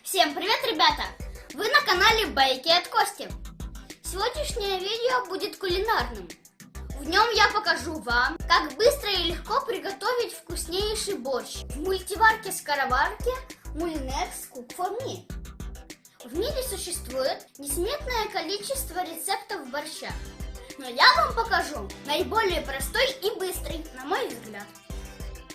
Всем привет, ребята! Вы на канале Байки от Кости. Сегодняшнее видео будет кулинарным. В нем я покажу вам, как быстро и легко приготовить вкуснейший борщ в мультиварке-скороварке Moulinex Cook for Me. В мире существует несметное количество рецептов борща, но я вам покажу наиболее простой и быстрый, на мой взгляд.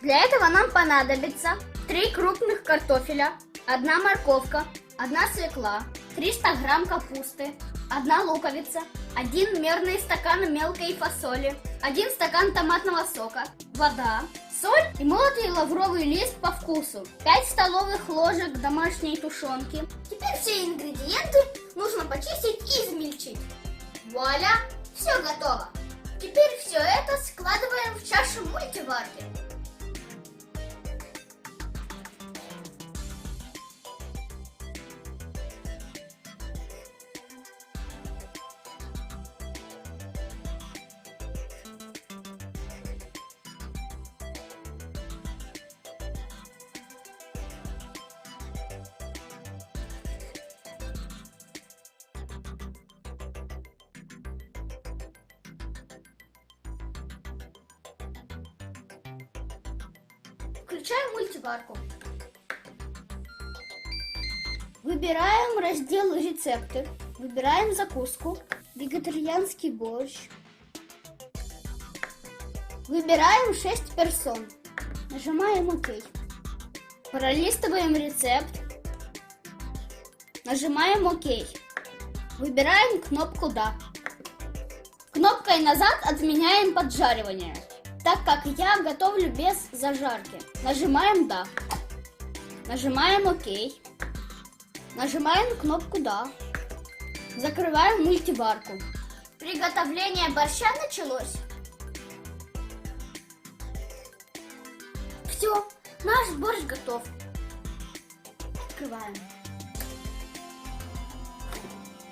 Для этого нам понадобится 3 крупных картофеля, 1 морковка, 1 свекла, 300 грамм капусты, 1 луковица, 1 мерный стакан мелкой фасоли, 1 стакан томатного сока, вода, соль и молотый лавровый лист по вкусу, 5 столовых ложек домашней тушенки. Теперь все ингредиенты нужно почистить и измельчить. Вуаля! Все готово! Теперь все это складываем в чашу мультиварки. Включаем мультиварку. Выбираем раздел «Рецепты». Выбираем закуску «Вегетарианский борщ». Выбираем 6 персон. Нажимаем «Ок». Пролистываем рецепт. Нажимаем «Ок». Выбираем кнопку «Да». Кнопкой «Назад» отменяем поджаривание, так как я готовлю без зажарки. Нажимаем «Да». Нажимаем «Ок». Нажимаем кнопку «Да». Закрываем мультиварку. Приготовление борща началось. Все, наш борщ готов. Открываем.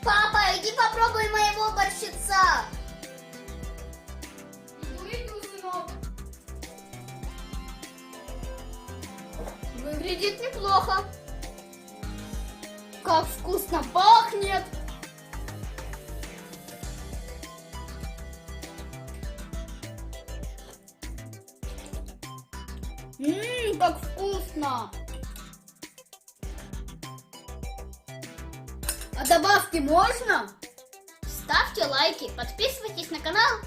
Папа, иди попробуй моего борщица. Выглядит неплохо. Как вкусно пахнет. Как вкусно. А добавки можно? Ставьте лайки, подписывайтесь на канал